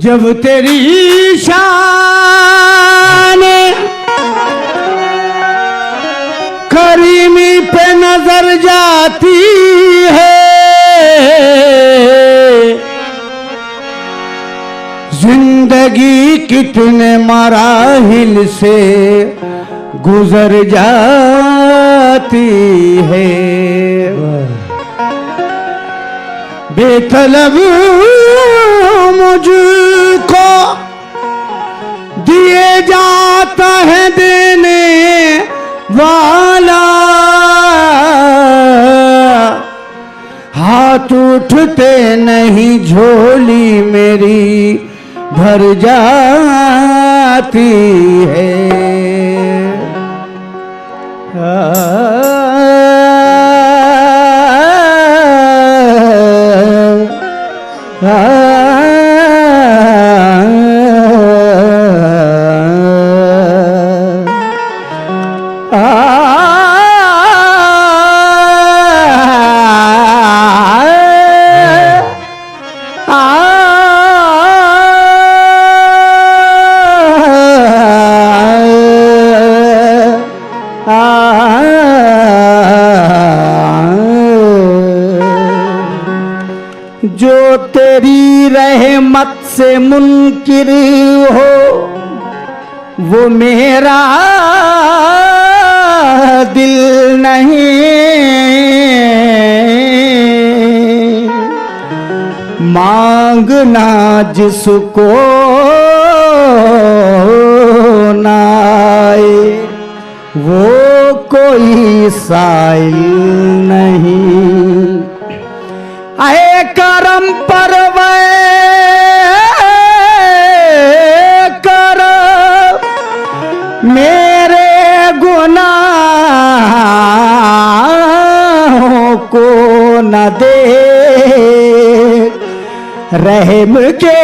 जब तेरी शान करीमी पे नजर जाती है, जिंदगी कितने मराहिल से गुजर जाती है। बेतलब मुझको दिए जाता है देने वाला, हाथ उठते नहीं झोली मेरी भर जाती है। जो तेरी रहमत से मुनकिर हो वो मेरा दिल नहीं, मांगना जिसको ना आए वो कोई साइल नहीं। आए करम परवे करम मेरे गुनाहों को न दे, रहम के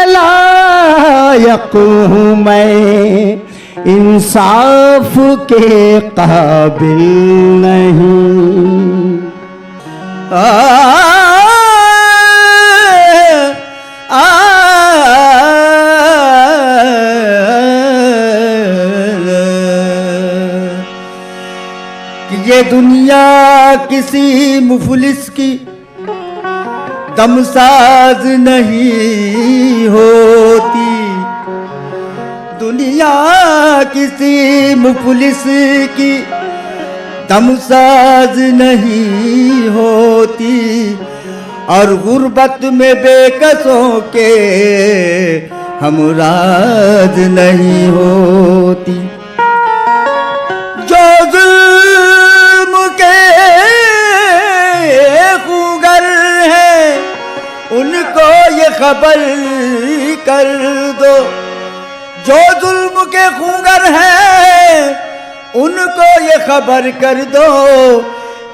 लायक हूँ मैं, इंसाफ के काबिल नहीं। कि ये दुनिया किसी मुफलिस की दमसाज नहीं होती, दुनिया किसी मुफलिस की दमसाज नहीं होती, और गुर्बत में बेकसों के हमराज नहीं होती। जो जुल्म के खूगर हैं उनको ये खबर कर दो, जो जुल्म के खूगर हैं उनको ये खबर कर दो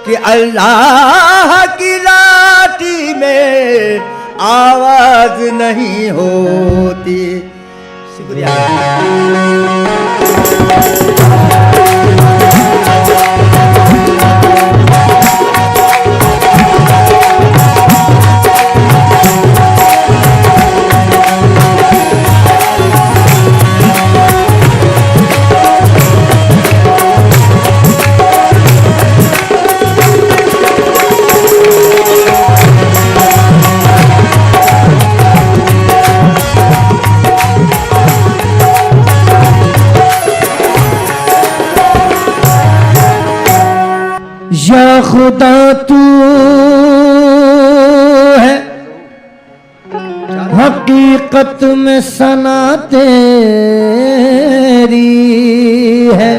कि अल्लाह की लाठी में आवाज नहीं होती। शुक्रिया। या खुदा तू है हकीकत में सना तेरी है,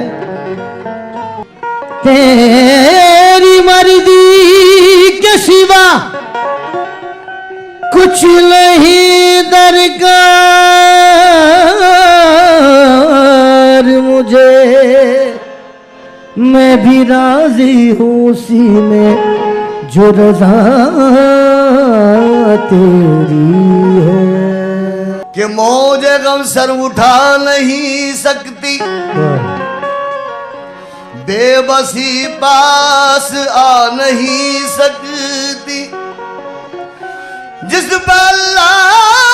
तेरी मर्जी के सिवा कुछ नहीं दरकार मुझे, मैं भी राजी हूँ उसी में जो रज़ा तेरी है। कि मौजे गम सर उठा नहीं सकती, बेबसी पास आ नहीं सकती, जिस पर अल्लाह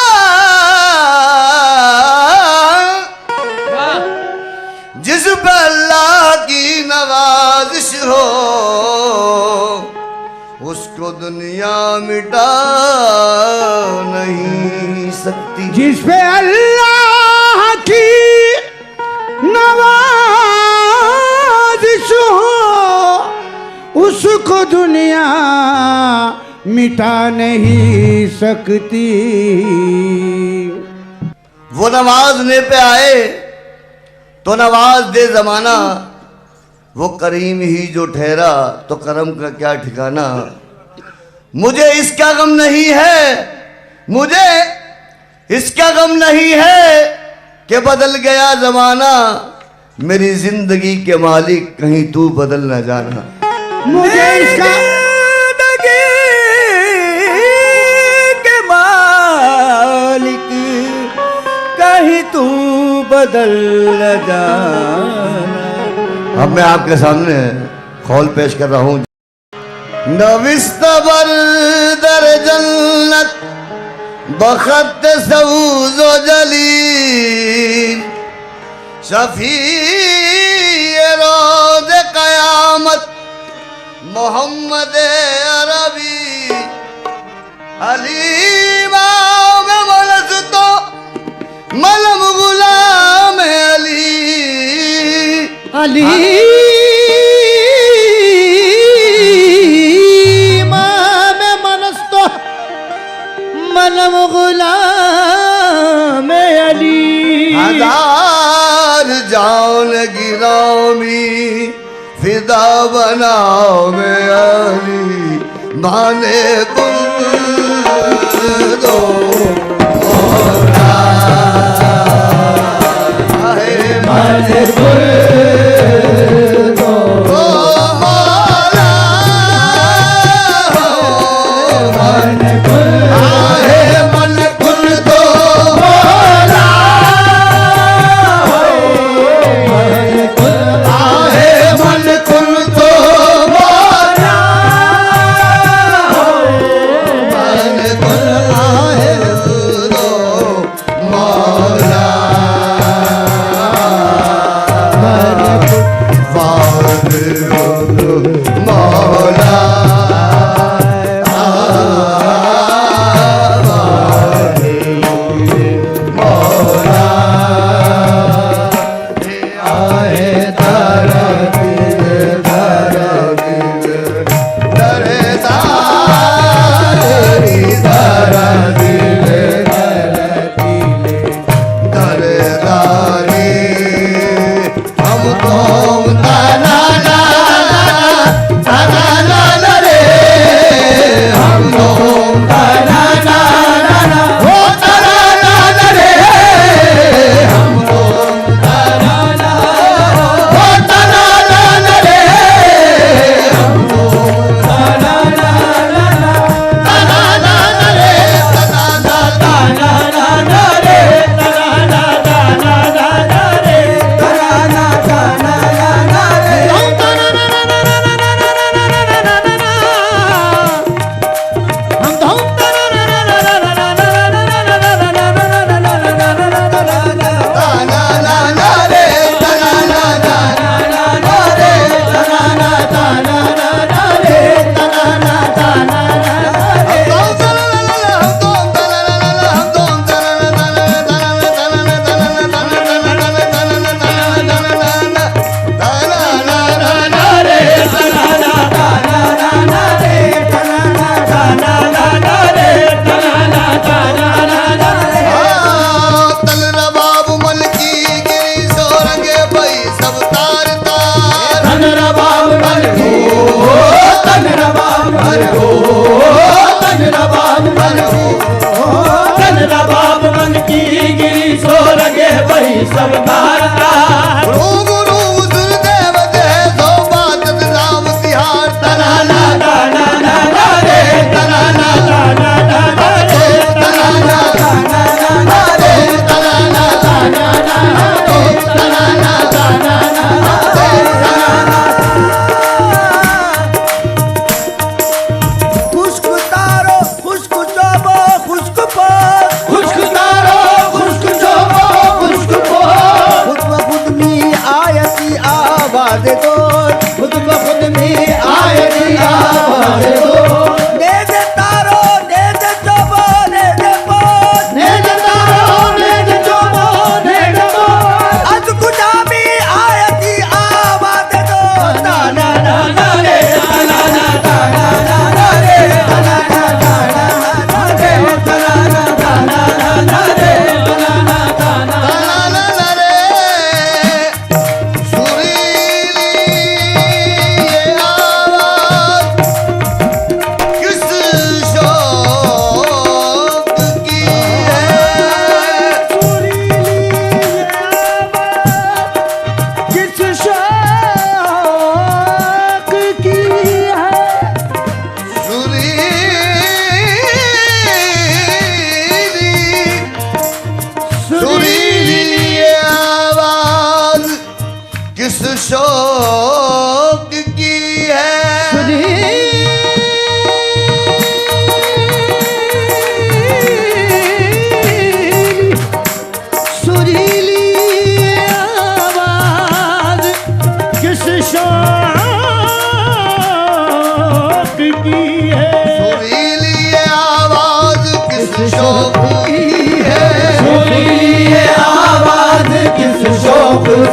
नवाजिश हो उसको दुनिया मिटा नहीं सकती। जिस पे अल्लाह की नवाजिश हो उसको दुनिया मिटा नहीं सकती। वो नवाजने पे आए तो नवाज दे जमाना, वो करीम ही जो ठहरा तो करम का क्या ठिकाना। मुझे इसका गम नहीं है, मुझे इसका गम नहीं है कि बदल गया जमाना। मेरी जिंदगी के मालिक कहीं तू बदल न जाना। मुझे इसका जिंदगी के मालिक कहीं तू बदल न जाना। अब मैं आपके सामने खौल पेश कर रहा हूं। नविस्तबर दर जन्नत बखत सऊज जलील शफी रोज कयामत मोहम्मद अरबी अलीमा में मलस तो मलम गुलाम अली अली में मनस्तो मलम गुलाम अली। हजार जान गिरामी फिदा बनाओ में अली माने कुल दो माने कुल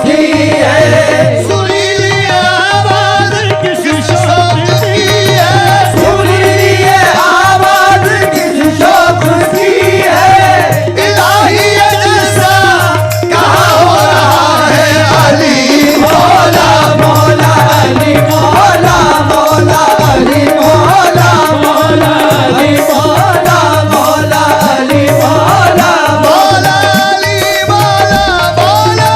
की है, सुरीली आवाज किस शौक की है, सुरीली आवाज किस शौक की है, इलाही जैसा कहा हो रहा है अली मौला मौला अली मौला मौला अली मौला मौला अली मौला मौला अली मौला मौला अली मौला मौला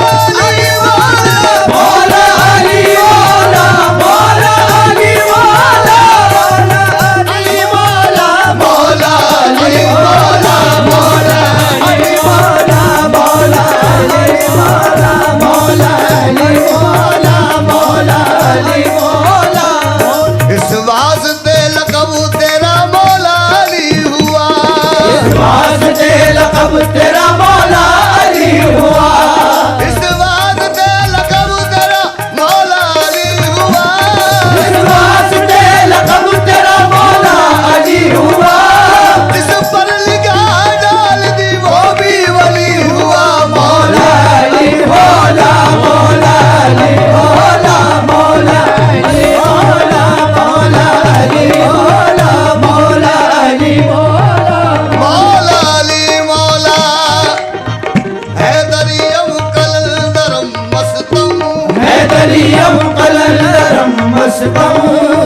अली मौला मौला अली मौला मौला अली मौला अली मौला मौला अली मौला मौला अली मौला मौला अली मौला मौला अली मौला मौला अली मौला इस वास्ते लकब तेरा मौला अली हुआ, वास्ते लक़ब तेरा मौला अली हुआ, इस वास्ते लकब तेरा मौला अली हुआ, वास्ते लक़ब तेरा मौला अली हुआ, इस पर निगाह डाल दी वो भी वली हुआ मौला अली मौला मौला अली मौला मौला अली मौला मौला अली मौला मौला अली मौला मौला अली मौला हैदरियम कलंदरम मस्तम हैदरियम कलंदरम मस्तम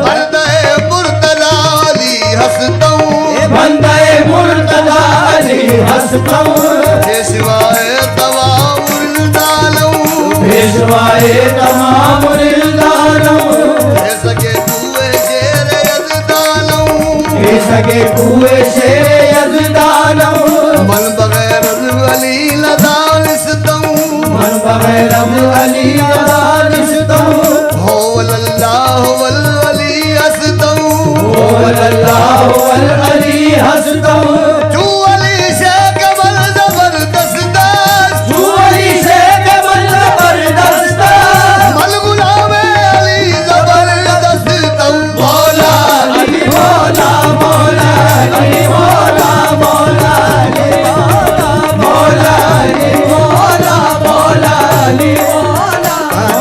बंदे मुर्तजा अली हसतम बंदे मुर्तजा अली हसतम सिवाय तवामुल दालम पेशवाए तमाम रिलदानम सके कुए शेर यजदालम सके कुए शेर यजदानम मन बगैर अली लदानिस्तम मन बगैर अली दानिस्तम हो अल्लाह वल अली हसतम ओ अल्लाह वल अली हसतम तू अली से कबल जबरदस्त तू अली से कबल जबरदस्त मल गुलाम अली जबरदस्त मौला अली मौला मौला अली मौला मौला अली मौला मौला अली मौला मौला अली मौला मौला अली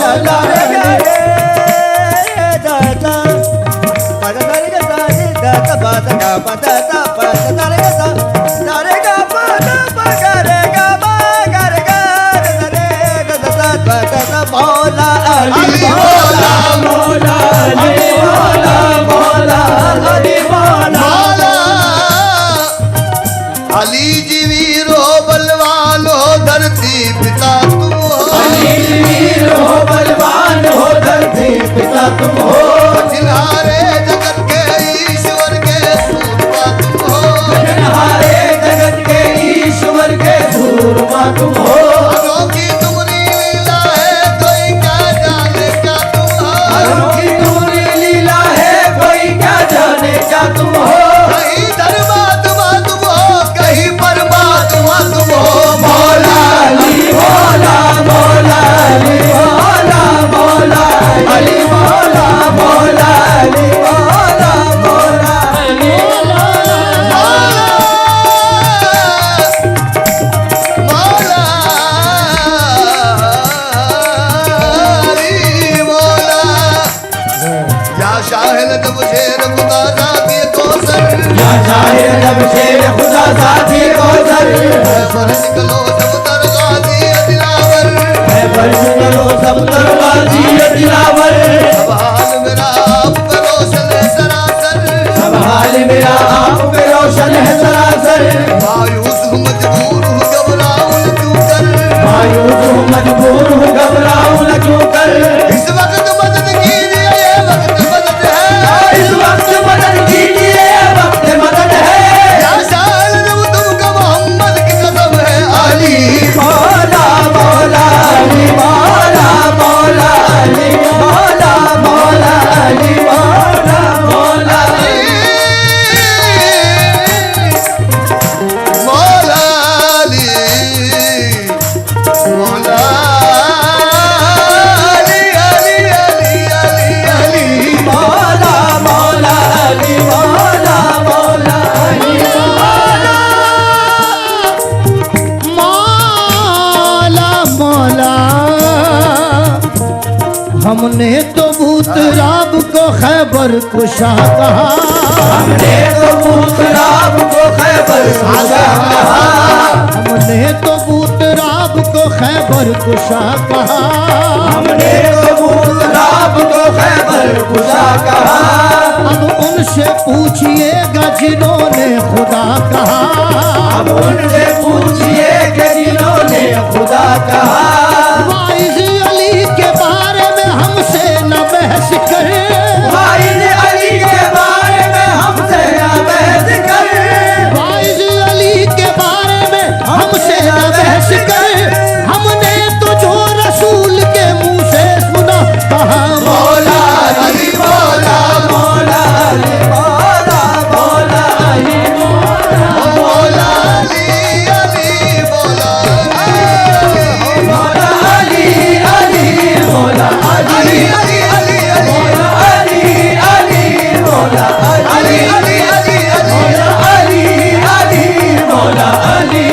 मौला मौला अली मौला मौला अली मौला मौला अली जी वीरो बलवान हो धरती पिता तुम हो अली वीर हो बलवान हो धरती पिता तुम हो जिन्हारे जगत के ईश्वर के सूरपा तुम हो जनहारे जगत के ईश्वर के सूरमा तुम हो अनोखी तुम्हारी लीला है कोई क्या जाने क्या तुम हो अनोखी तुम्हारी लीला है कोई क्या जाने क्या तुम हो कहीं धर्मात्मा तुम हो कहीं परमात्मा तुम हो मौला अली मौला मौला अली मौला मौला अली मौला मौला अली मौला मौला अली मौला अली मौला या शाहिद तब शेर खुदा जाती कौसर या चाहे जब शेर खुदा साथी कौसर पर निकलो जब दरगाजी दिलावर है बर्श करो सब दरवाजी दिलावर अब हाल मेरा आप पे रोशन है सरासर सब हाल मेरा आप पे रोशन है सरासर मायूस हूँ मजबूर हूँ घबराऊं न क्यों कर मायूस हूँ मजबूर हूँ घबराऊं न क्यों कर इस वक्त मदद कीजिए ये वक्त मदद है इस वक्त मदद कीजिए वक्त मदद है या शाहिद जब तुमको मोहम्मद की कसम है अली मौला मौला अली मौला मौला अली मौला मौला अली मौला मौला खैबर कुशा कहा, हमने तो पूत राम को खैबर कुशा कहा, हमने तो बूतराब को खैबर कुशा कहा, हमने तो पूत राम को खैबर कुशा कहा। अब उनसे पूछिएगा जिन्होंने खुदा कहा, अब उनसे पूछिए कि जिन्होंने खुदा कहा। वाइज अली के बारे में हमसे न बहस करे, वाइज अली के बारे में हमसे न बहस कर, वाइज अली के बारे में हमसे न बहस करे। हमने तो जो रसूल के मुंह से सुना कहा, मौला अली मौला, मौला अली मौला, मौला अली मौला, मौला अली अली मौला मौला अली अली मौला अली अली अली अली मौला अली अली मौला अली अली अली अली मौला अली अली मौला अली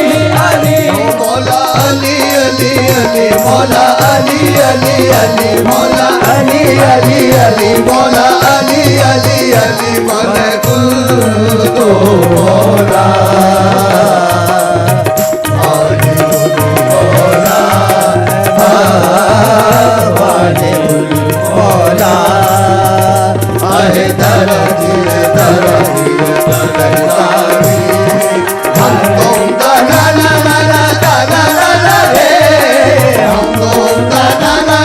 अली मौला अली अली अली मौला अली अली अली मौला अली अली अली मौला अली अली अली मन कुल तो मौला मौला आहे दरद दरद दरदारी हम तुम दा ना ना ना ना दा ना ना ना रे हम तुम दा ना ना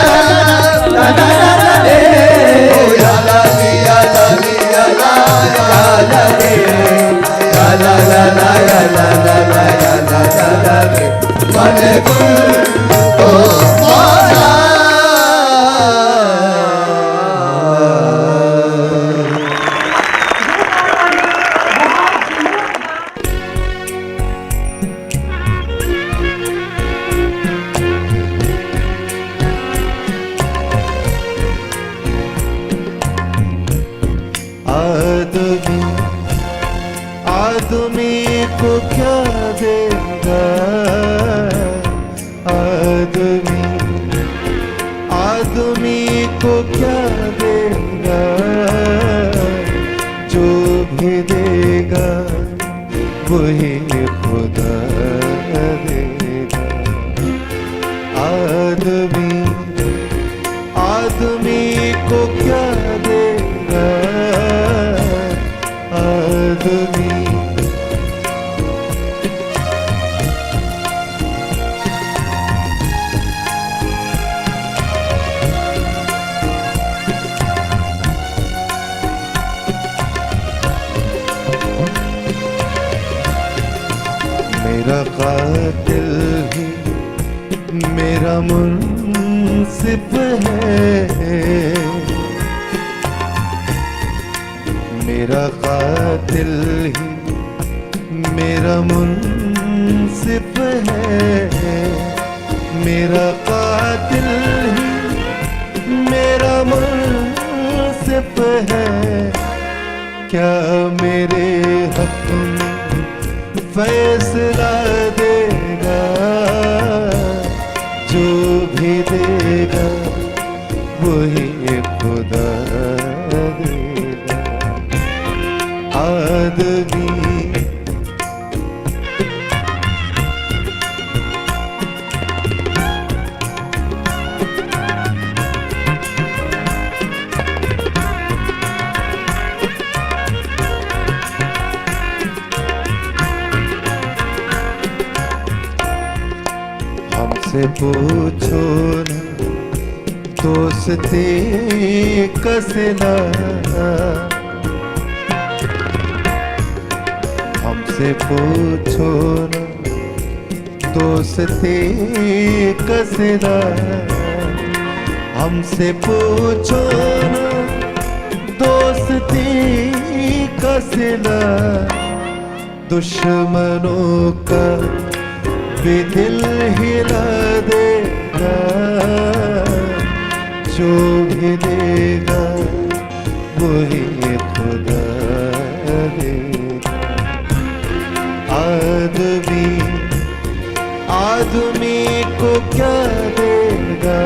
ना ना ना ना रे ओ या ला ली या ला ली या ला रे या ला ला ला या ला ला ला या ला ला ला रे मन कुल तो मौला आदमी को क्या देगा, आदमी को क्या देगा, जो भी देगा वही खुदा देगा। आदमी को क्या देगा, आदमी मेरा कातिल ही मेरा मुंसिफ है, मेरा कातिल ही मेरा मुंसिफ है, मेरा कातिल ही मेरा मुंसिफ है। क्या मेरे हक में फैसला देगा, जो भी देगा वही खुदा देगा। आदमी हमसे पूछो ना दोस्ती कसना, हमसे पूछो ना दोस्ती कसना, हमसे पूछो ना दोस्ती कसना। दुश्मनों का भी दिल हिला देगा, जो भी देगा वही खुदा देगा। आदमी को क्या देगा,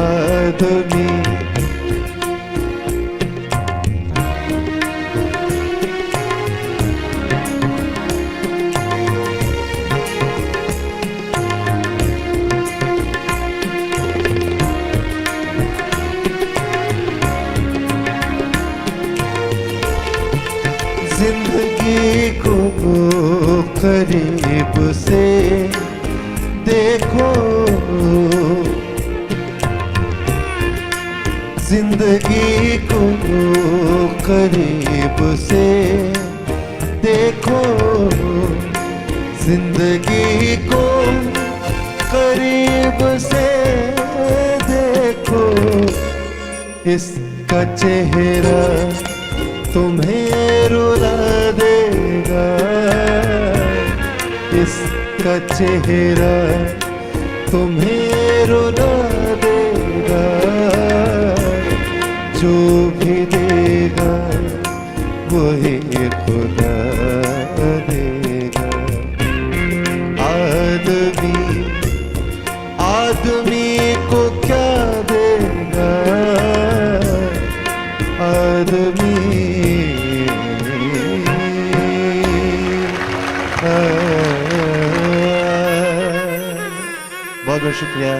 आदमी जिंदगी को करीब से देखो, जिंदगी को करीब से देखो, जिंदगी को करीब से देखो, इसका चेहरा तुम्हें रुला देगा, इसका चेहरा तुम्हें रुला देगा, जो भी देगा वही खुदा देगा। आदमी को क्या देगा, आदमी बहुत बहुत शुक्रिया।